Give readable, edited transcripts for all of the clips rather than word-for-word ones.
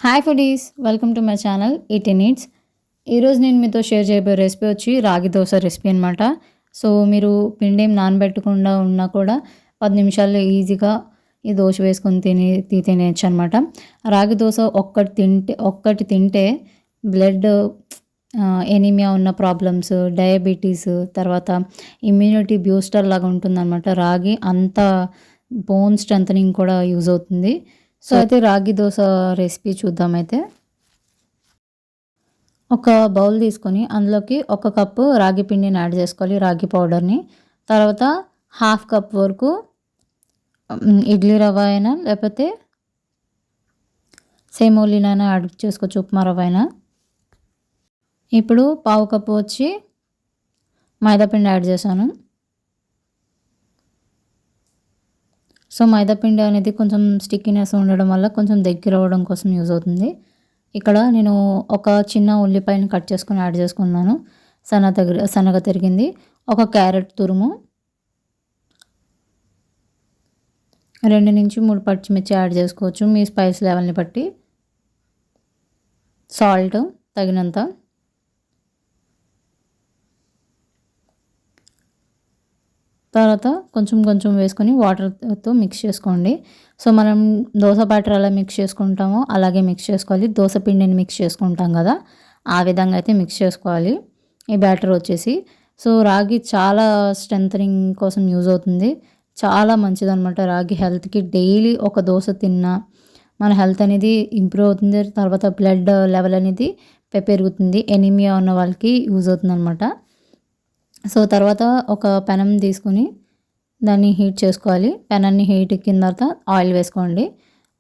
Hi foodies, welcome to my channel eaty needs. ఈరోజు నేను మీతో షేర్ చేయబోయే రెసిపీ వచ్చి రాగి దోశ రెసిపీ అనమాట. సో మీరు పిండి ఏం నానబెట్టకుండా ఉన్నా కూడా 10 నిమిషాల్లో ఈజీగా ఈ దోశ వేసుకొని తినేయచ్చు అనమాట. రాగి దోశ ఒక్కటి తింటే బ్లడ్ ఎనీమియా ఉన్న ప్రాబ్లమ్స్, డయాబెటీస్, తర్వాత ఇమ్యూనిటీ బూస్టర్ లాగా ఉంటుందన్నమాట. రాగి అంత బోన్ స్ట్రెంథనింగ్ కూడా యూజ్ అవుతుంది. సో అయితే రాగి దోశ రెసిపీ చూద్దామైతే. ఒక బౌల్ తీసుకొని అందులోకి 1 కప్పు రాగి పిండిని యాడ్ చేసుకోవాలి, రాగి పౌడర్ని. తర్వాత 1/2 కప్ వరకు ఇడ్లీ రవ్వ అయినా లేకపోతే సేమోలినైనా యాడ్ చేసుకోవచ్చు, ఉప్మా రవ్వ అయినా. ఇప్పుడు 1/2 కప్పు వచ్చి మైదాపిండి యాడ్ చేశాను. సో మైదాపిండి అనేది కొంచెం స్టిక్కీనెస్ ఉండడం వల్ల కొంచెం దగ్గర అవ్వడం కోసం యూజ్ అవుతుంది. ఇక్కడ నేను ఒక చిన్న ఉల్లిపాయని కట్ చేసుకొని యాడ్ చేసుకున్నాను, సన్నగా తరిగింది. 1 క్యారెట్ తురుము, 2 నుంచి 3 పచ్చిమిర్చి యాడ్ చేసుకోవచ్చు మీ స్పైస్ లెవెల్ని బట్టి. సాల్ట్ తగినంత. తర్వాత కొంచెం వేసుకొని వాటర్తో మిక్స్ చేసుకోండి. సో మనం దోశ బ్యాటర్ ఎలా మిక్స్ చేసుకుంటామో అలాగే మిక్స్ చేసుకోవాలి. దోశ పిండిని మిక్స్ చేసుకుంటాం కదా, ఆ విధంగా అయితే మిక్స్ చేసుకోవాలి ఈ బ్యాటర్ వచ్చేసి. సో రాగి చాలా స్ట్రెంథనింగ్ కోసం యూజ్ అవుతుంది, చాలా మంచిదన్నమాట. రాగి హెల్త్కి డైలీ ఒక దోశ తిన్నా మన హెల్త్ అనేది ఇంప్రూవ్ అవుతుంది. తర్వాత బ్లడ్ లెవెల్ అనేది పెరుగుతుంది, ఎనీమియా ఉన్న వాళ్ళకి యూజ్ అవుతుంది అనమాట. సో తర్వాత ఒక పెనం తీసుకొని దాన్ని హీట్ చేసుకోవాలి. పెనాన్ని హీట్ ఎక్కిన తర్వాత ఆయిల్ వేసుకోండి.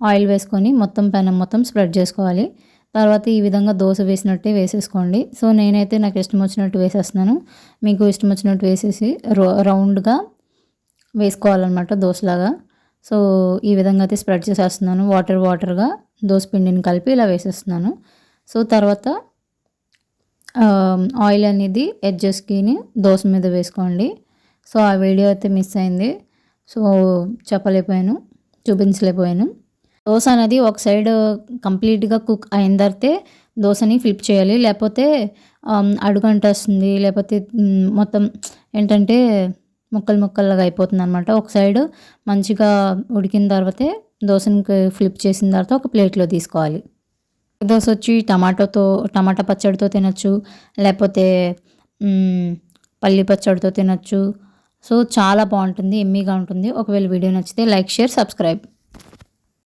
ఆయిల్ వేసుకొని పెనం మొత్తం స్ప్రెడ్ చేసుకోవాలి. తర్వాత ఈ విధంగా దోశ వేసినట్టే వేసేసుకోండి. సో నేనైతే నాకు ఇష్టం వచ్చినట్టు వేసేస్తున్నాను, మీకు ఇష్టం వచ్చినట్టు వేసేసి రౌండ్గా వేసుకోవాలన్నమాట దోశలాగా. సో ఈ విధంగా అయితే స్ప్రెడ్ చేసేస్తున్నాను. వాటర్గా దోశ పిండిని కలిపి ఇలా వేసేస్తున్నాను. సో తర్వాత ఆయిల్ అనేది ఎడ్జెస్కి దోశ మీద వేసుకోండి. సో ఆ వీడియో అయితే మిస్ అయింది, సో చూపించలేకపోయాను. దోశ అనేది ఒక సైడ్ కంప్లీట్గా కుక్ అయిన తర్వాతే దోశని ఫ్లిప్ చేయాలి, లేకపోతే అడుగంటేస్తుంది, లేకపోతే మొత్తం ఏంటంటే ముక్కలుగా అయిపోతుంది అనమాట. ఒక సైడ్ మంచిగా ఉడికిన తర్వాతే దోశని ఫ్లిప్ చేసిన తర్వాత ఒక ప్లేట్లో తీసుకోవాలి. దోశ వచ్చి టమాటా పచ్చడితో తినచ్చు, లేకపోతే పల్లి పచ్చడితో తినచ్చు. సో చాలా బాగుంటుంది, ఎమ్మీగా ఉంటుంది. ఒకవేళ వీడియో నచ్చితే లైక్, షేర్, సబ్స్క్రైబ్.